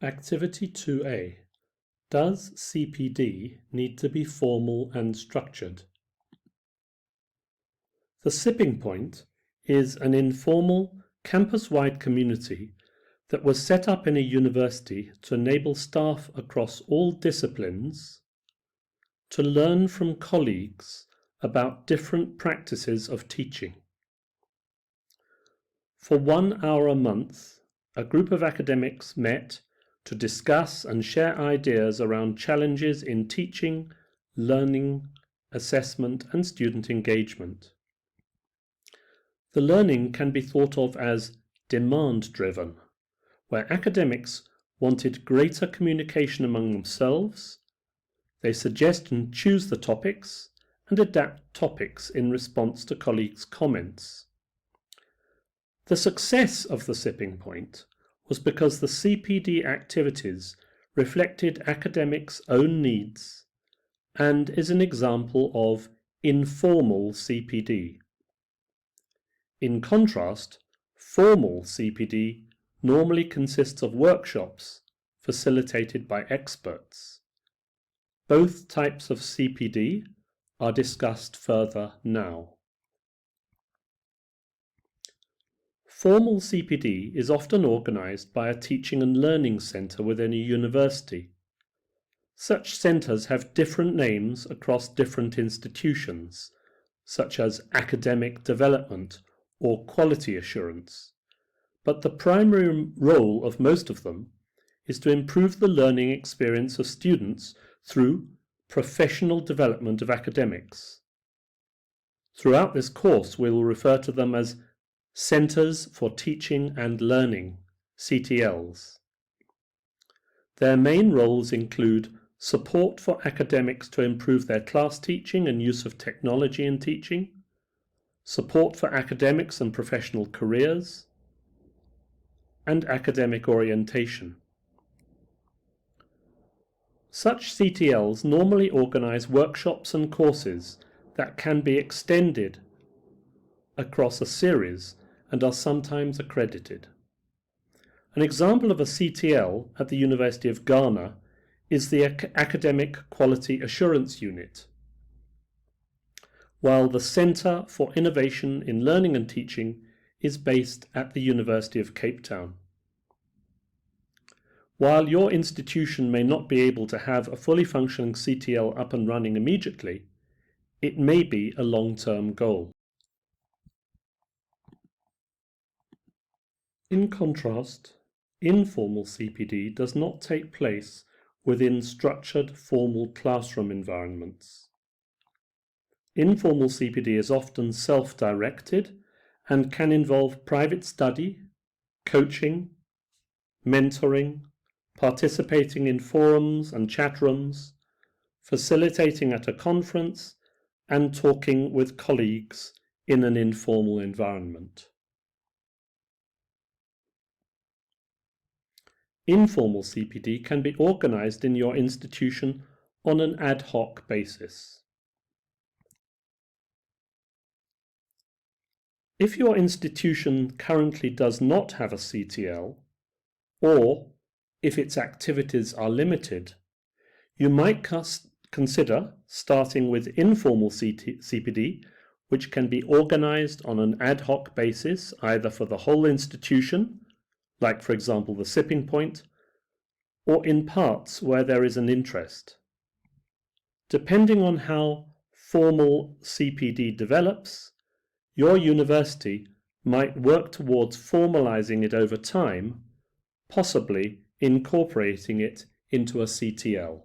Activity 2A. Does CPD need to be formal and structured? The Sipping Point is an informal, campus-wide community that was set up in a university to enable staff across all disciplines to learn from colleagues about different practices of teaching. For 1 hour a month, a group of academics met to discuss and share ideas around challenges in teaching, learning, assessment, and student engagement. The learning can be thought of as demand-driven, where academics wanted greater communication among themselves. They suggest and choose the topics and adapt topics in response to colleagues' comments. The success of the Sipping Point was because the CPD activities reflected academics' own needs and is an example of informal CPD. In contrast, formal CPD normally consists of workshops facilitated by experts. Both types of CPD are discussed further now. Formal CPD is often organized by a teaching and learning center within a university. Such centers have different names across different institutions, such as academic development or quality assurance, but the primary role of most of them is to improve the learning experience of students through professional development of academics. Throughout this course, we will refer to them as Centers for Teaching and Learning, CTLs. Their main roles include support for academics to improve their class teaching and use of technology in teaching, support for academics and professional careers, and academic orientation. Such CTLs normally organize workshops and courses that can be extended across a series and are sometimes accredited. An example of a CTL at the University of Ghana is the Academic Quality Assurance Unit, while the Centre for Innovation in Learning and Teaching is based at the University of Cape Town. While your institution may not be able to have a fully functioning CTL up and running immediately, it may be a long-term goal. In contrast, informal CPD does not take place within structured formal classroom environments. Informal CPD is often self-directed and can involve private study, coaching, mentoring, participating in forums and chat rooms, facilitating at a conference, and talking with colleagues in an informal environment. Informal CPD can be organized in your institution on an ad hoc basis. If your institution currently does not have a CTL, or if its activities are limited, you might consider starting with informal CPD, which can be organized on an ad hoc basis, either for the whole institution, like for example the Sipping Point, or in parts where there is an interest. Depending on how formal CPD develops, your university might work towards formalizing it over time, possibly incorporating it into a CTL.